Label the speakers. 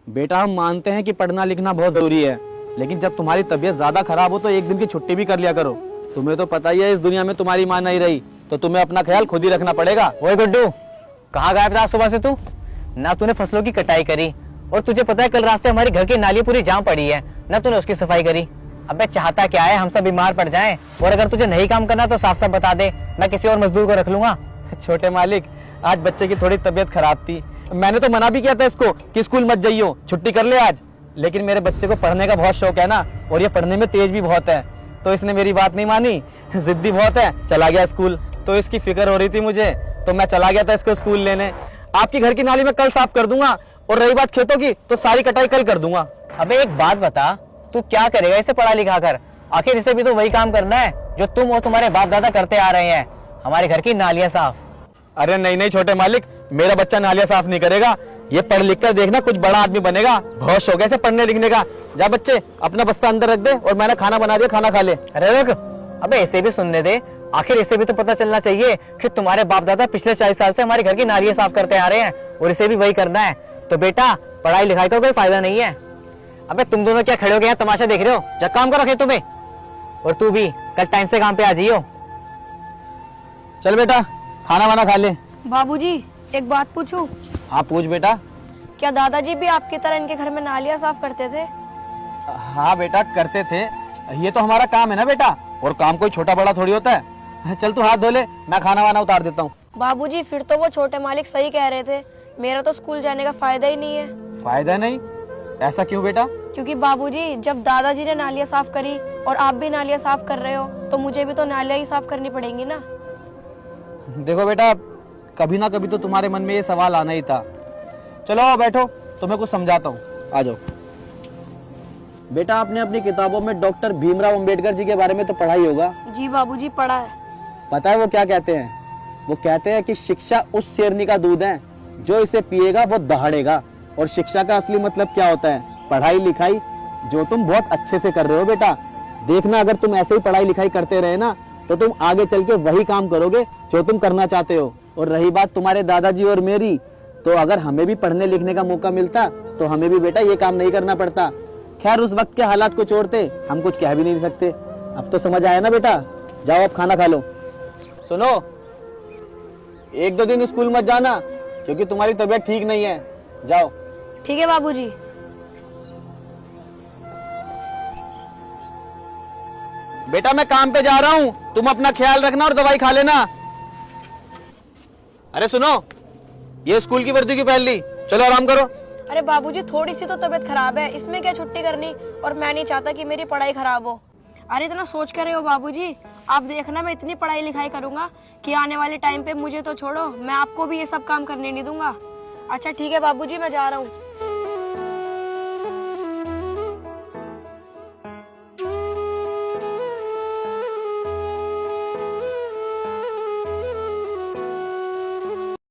Speaker 1: बेटा हम मानते हैं कि पढ़ना लिखना बहुत जरूरी है, लेकिन जब तुम्हारी तबीयत ज्यादा खराब हो तो एक दिन की छुट्टी भी कर लिया करो। तुम्हें तो पता ही है इस दुनिया में तुम्हारी माँ नहीं रही, तो तुम्हें अपना ख्याल खुद ही रखना पड़ेगा।
Speaker 2: ओए गुड्डू, कहाँ गायब था सुबह से तू? ना तूने फसलों की कटाई करी, और तुझे पता है कल रात से हमारे घर की नाली पूरी जाम पड़ी है, ना तूने उसकी सफाई करी। अबे चाहता क्या है, हम सब बीमार पड़ जाएं? और अगर तुझे नहीं काम करना तो साफ साफ बता दे, मैं किसी और मजदूर को रख लूंगा।
Speaker 1: छोटे मालिक, आज बच्चे की थोड़ी तबीयत खराब थी, मैंने तो मना भी किया था इसको कि स्कूल मत जाइयो, छुट्टी कर ले आज, लेकिन मेरे बच्चे को पढ़ने का बहुत शौक है ना, और ये पढ़ने में तेज भी बहुत है, तो इसने मेरी बात नहीं मानी, जिद्दी बहुत है, चला गया स्कूल। तो इसकी फिक्र हो रही थी मुझे, तो मैं चला गया था इसको स्कूल लेने। आपकी घर की नाली में कल साफ कर दूंगा, और रही बात खेतों की तो सारी कटाई कल कर दूंगा।
Speaker 2: अबे एक बात बता, तू क्या करेगा इसे पढ़ा लिखा कर? आखिर इसे भी तो वही काम करना है जो तुम और तुम्हारे बाप दादा करते आ रहे हैं, हमारे घर की नालियां साफ।
Speaker 1: अरे नहीं नहीं छोटे मालिक, मेरा बच्चा नालियां साफ नहीं करेगा, ये पढ़ लिख कर देखना कुछ बड़ा आदमी बनेगा, बहुत शौक है इसे पढ़ने लिखने का। जा बच्चे अपना बस्ता अंदर रख दे, और मैंने खाना बना दिया, खाना खा ले।
Speaker 2: अरे रुक, अबे इसे भी सुनने दे, आखिर इसे भी तो पता चलना चाहिए कि तुम्हारे बाप दादा पिछले 40 साल से हमारे घर की नालियां साफ करते आ रहे हैं, और इसे भी वही करना है। तो बेटा पढ़ाई लिखाई का कोई फायदा नहीं है। अबे तुम दोनों क्या खड़े हो गए हैं, तमाशा देख रहे हो? जब काम करो खेतों में, और तू भी कल टाइम से काम पे आ जाइयो।
Speaker 1: चल बेटा खाना वाना खा ले।
Speaker 3: बाबूजी एक बात पूछूं?
Speaker 1: हाँ पूछ बेटा।
Speaker 3: क्या दादाजी भी आपकी तरह इनके घर में नालियां साफ करते थे?
Speaker 1: हाँ बेटा करते थे, ये तो हमारा काम है ना बेटा, और काम कोई छोटा बड़ा थोड़ी होता है। चल तू हाथ धो ले, मैं खाना वाना उतार देता हूँ।
Speaker 3: बाबूजी फिर तो वो छोटे मालिक सही कह रहे थे, मेरा तो स्कूल जाने का फायदा ही नहीं है।
Speaker 1: फायदा नहीं? ऐसा क्यों बेटा?
Speaker 3: क्योंकि बाबूजी जब दादाजी ने नालियां साफ करी और आप भी नालियां साफ कर रहे हो, तो मुझे भी तो नालियां ही साफ करनी पड़ेंगी ना।
Speaker 1: देखो बेटा, कभी ना कभी तो तुम्हारे मन में ये सवाल आना ही था। चलो आओ बैठो, तुम्हें कुछ समझाता हूँ, आ जाओ। बेटा आपने अपनी किताबों में डॉक्टर भीमराव अंबेडकर जी के बारे में तो पढ़ा ही होगा।
Speaker 3: जी बाबूजी पढ़ा है।
Speaker 1: पता है वो क्या कहते हैं? वो कहते हैं कि शिक्षा उस शेरनी का दूध है, जो इसे पिएगा वो दहाड़ेगा। और शिक्षा का असली मतलब क्या होता है? पढ़ाई लिखाई, जो तुम बहुत अच्छे से कर रहे हो बेटा। देखना अगर तुम ऐसे ही पढ़ाई लिखाई करते रहे ना, तो तुम आगे चल के वही काम करोगे जो तुम करना चाहते हो। और रही बात तुम्हारे दादाजी और मेरी, तो अगर हमें भी पढ़ने लिखने का मौका मिलता तो हमें भी बेटा ये काम नहीं करना पड़ता। खैर उस वक्त के हालात को छोड़ते हम कुछ कह भी नहीं सकते। अब तो समझ आया ना बेटा? जाओ अब खाना खा लो। सुनो, 1-2 दिन स्कूल मत जाना, क्योंकि तुम्हारी तबीयत ठीक नहीं है। जाओ।
Speaker 3: ठीक है बाबूजी।
Speaker 1: बेटा मैं काम पे जा रहा हूँ, तुम अपना ख्याल रखना और दवाई खा लेना। अरे सुनो, ये स्कूल की वर्दी क्यों पहन ली? चलो आराम करो।
Speaker 3: अरे बाबूजी थोड़ी सी तो तबीयत खराब है, इसमें क्या छुट्टी करनी, और मैं नहीं चाहता कि मेरी पढ़ाई खराब हो। अरे इतना सोच कर रहे हो बाबूजी? आप देखना मैं इतनी पढ़ाई लिखाई करूंगा कि आने वाले टाइम पे मुझे तो छोड़ो, मैं आपको भी ये सब काम करने नहीं दूंगा। अच्छा ठीक है बाबूजी, मैं जा रहा हूँ।